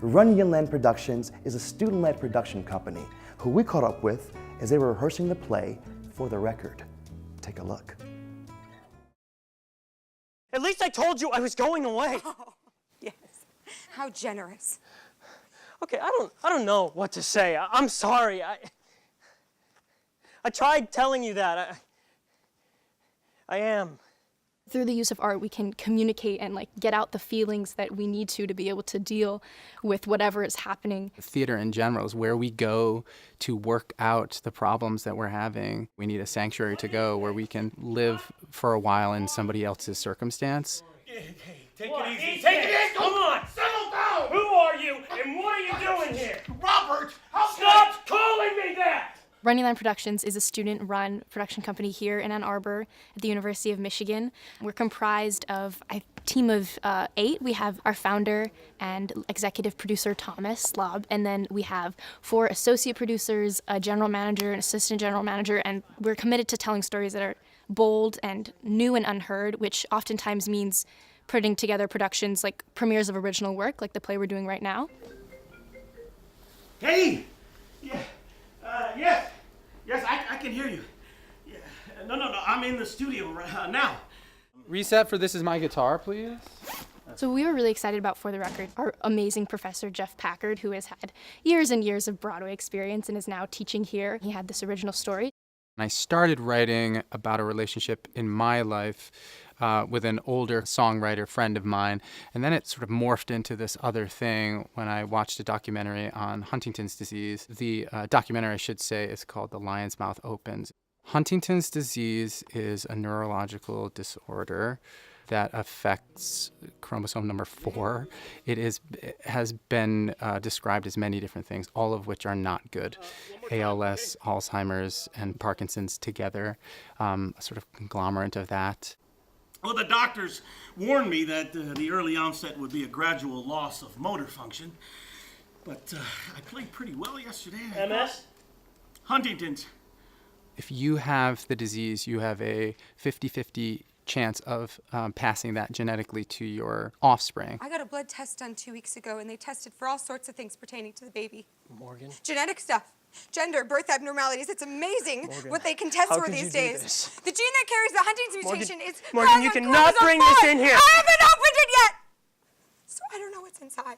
Runyonland Productions is a student-led production company who we caught up with as they were rehearsing the play For the Record. Take a look. At least I told you I was going away. Oh, yes. How generous. Okay, I don't know what to say. I'm sorry. I tried telling you that. I am. Through the use of art, we can communicate and get out the feelings that we need to be able to deal with whatever is happening. Theater in general is where we go to work out the problems that we're having. We need a sanctuary to go where we can live for a while in somebody else's circumstance. Hey, take it easy. Take it easy. Come on. Settle down. Who are you and what are you doing here? Robert, stop calling me that. Runyonland Productions is a student-run production company here in Ann Arbor at the University of Michigan. We're comprised of a team of 8. We have our founder and executive producer, Thomas Slob, and then we have 4 associate producers, a general manager, an assistant general manager, and we're committed to telling stories that are bold and new and unheard, which oftentimes means putting together productions like premieres of original work, like the play we're doing right now. Hey! Yes, I can hear you. Yeah. No, I'm in the studio now. Reset for This Is My Guitar, please. So we were really excited about For the Record. Our amazing professor, Geoff Packard, who has had years and years of Broadway experience and is now teaching here. He had this original story. I started writing about a relationship in my life with an older songwriter friend of mine, and then it sort of morphed into this other thing when I watched a documentary on Huntington's disease. The documentary, I should say, is called The Lion's Mouth Opens. Huntington's disease is a neurological disorder that affects chromosome number 4. It has been described as many different things, all of which are not good. ALS, Alzheimer's, and Parkinson's together, a sort of conglomerate of that. Well, the doctors warned me that the early onset would be a gradual loss of motor function, but I played pretty well yesterday. MS? Huntington's. If you have the disease, you have a 50-50 chance of passing that genetically to your offspring. I got a blood test done 2 weeks ago, and they tested for all sorts of things pertaining to the baby. Morgan? Genetic stuff. Gender, birth abnormalities. It's amazing what they can test for these days. The gene that carries the Huntington's mutation is Morgan, you cannot bring this in here. I haven't opened it yet! So I don't know what's inside.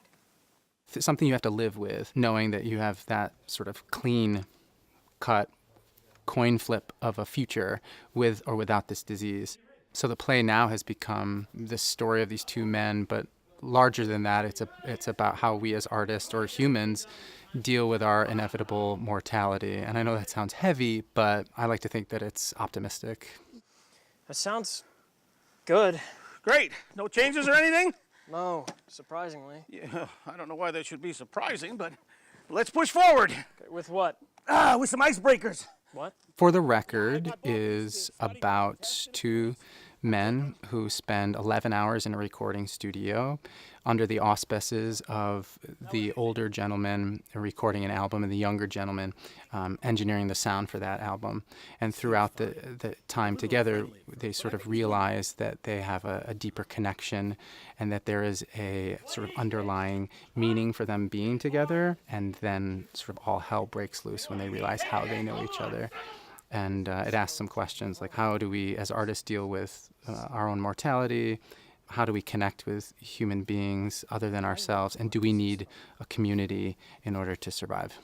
It's something you have to live with, knowing that you have that sort of clean-cut coin flip of a future with or without this disease. So the play now has become this story of these 2 men, but larger than that, it's about how we as artists or humans deal with our inevitable mortality. And I know that sounds heavy, but I like to think that it's optimistic. That sounds good. Great. No changes or anything? No, surprisingly. Yeah, I don't know why that should be surprising, but let's push forward. Okay, with what? With some icebreakers. What? For the Record is about 2 men who spend 11 hours in a recording studio under the auspices of the older gentleman recording an album and the younger gentleman engineering the sound for that album. And throughout the time together, they sort of realize that they have a deeper connection and that there is a sort of underlying meaning for them being together. And then sort of all hell breaks loose when they realize how they know each other. And it asks some questions like, how do we as artists deal with our own mortality? How do we connect with human beings other than ourselves? And do we need a community in order to survive?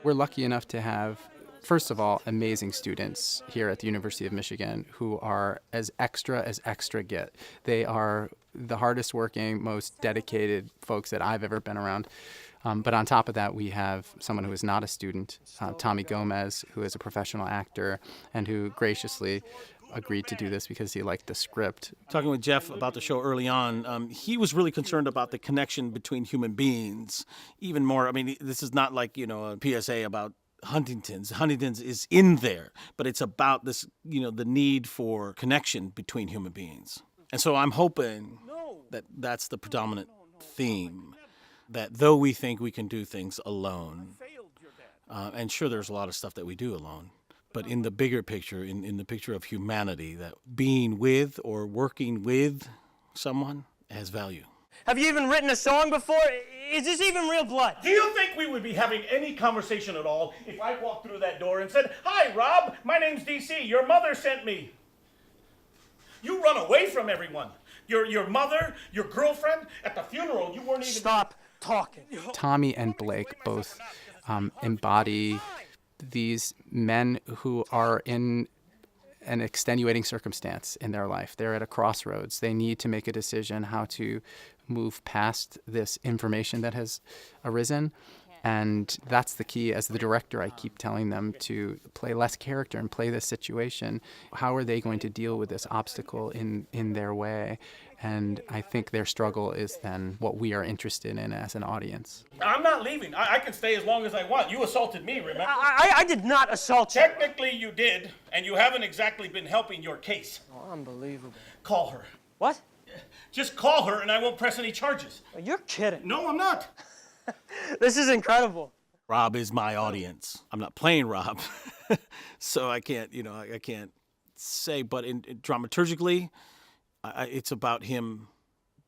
We're lucky enough to have, first of all, amazing students here at the University of Michigan who are as extra get. They are the hardest working, most dedicated folks that I've ever been around. But on top of that, we have someone who is not a student, Tommy Gomez, who is a professional actor and who graciously agreed to do this because he liked the script. Talking with Geoff about the show early on, he was really concerned about the connection between human beings. Even more, I mean, this is not like, a PSA about Huntington's. Huntington's is in there, but it's about this, the need for connection between human beings. And so I'm hoping that that's the predominant theme. That though we think we can do things alone, and sure there's a lot of stuff that we do alone, but in the bigger picture, in the picture of humanity, that being with or working with someone has value. Have you even written a song before? Is this even real blood? Do you think we would be having any conversation at all if I walked through that door and said, "Hi, Rob, my name's DC. Your mother sent me"? You run away from everyone. Your mother, your girlfriend, at the funeral, you weren't even... Stop talking. Tommy and Blake both embody these men who are in an extenuating circumstance in their life. They're at a crossroads. They need to make a decision how to move past this information that has arisen. And that's the key. As the director, I keep telling them to play less character and play this situation. How are they going to deal with this obstacle in their way? And I think their struggle is then what we are interested in as an audience. I'm not leaving. I can stay as long as I want. You assaulted me, remember? I did not assault you. Technically, you did, and you haven't exactly been helping your case. Oh, unbelievable. Call her. What? Just call her, and I won't press any charges. You're kidding. No, I'm not. This is incredible. Rob is my audience. I'm not playing Rob, so I can't say. But dramaturgically, it's about him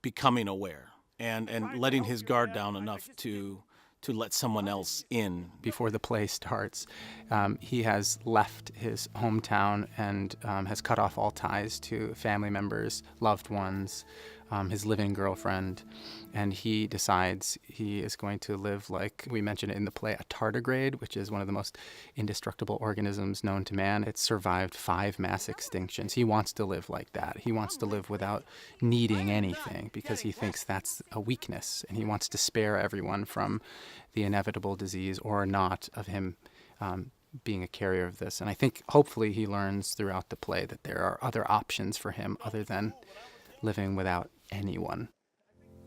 becoming aware and letting his guard down enough to let someone else in. Before the play starts, he has left his hometown and has cut off all ties to family members, loved ones, his living girlfriend, and he decides he is going to live, like we mentioned in the play, a tardigrade, which is one of the most indestructible organisms known to man. It's survived 5 mass extinctions. He wants to live like that. He wants to live without needing anything because he thinks that's a weakness, and he wants to spare everyone from the inevitable disease or not of him being a carrier of this. And I think hopefully he learns throughout the play that there are other options for him other than living without anyone.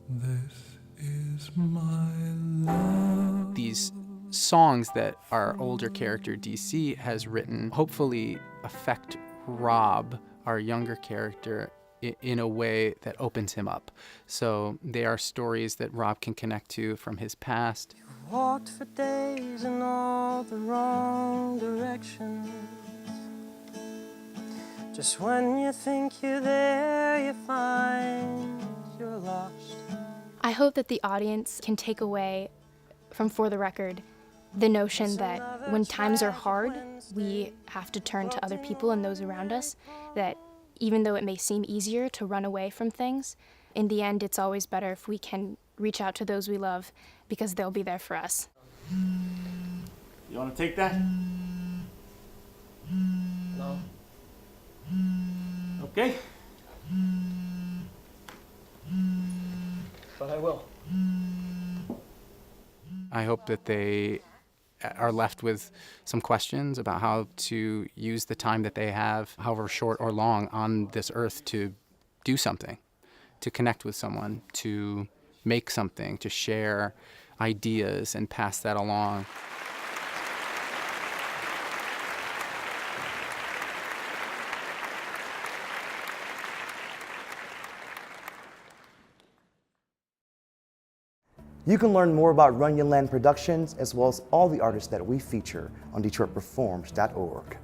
This is my love. These songs that our older character DC has written hopefully affect Rob, our younger character, in a way that opens him up. So they are stories that Rob can connect to from his past. Walked for days in all the wrong directions. Just when you think you're there, you find you're lost. I hope that the audience can take away from For the Record the notion that when times are hard, we have to turn to other people and those around us, that even though it may seem easier to run away from things, in the end it's always better if we can reach out to those we love because they'll be there for us. You want to take that? No. Okay. But I will. I hope that they are left with some questions about how to use the time that they have, however short or long, on this earth to do something, to connect with someone, to make something, to share ideas and pass that along. You can learn more about Runyonland Productions as well as all the artists that we feature on DetroitPerforms.org.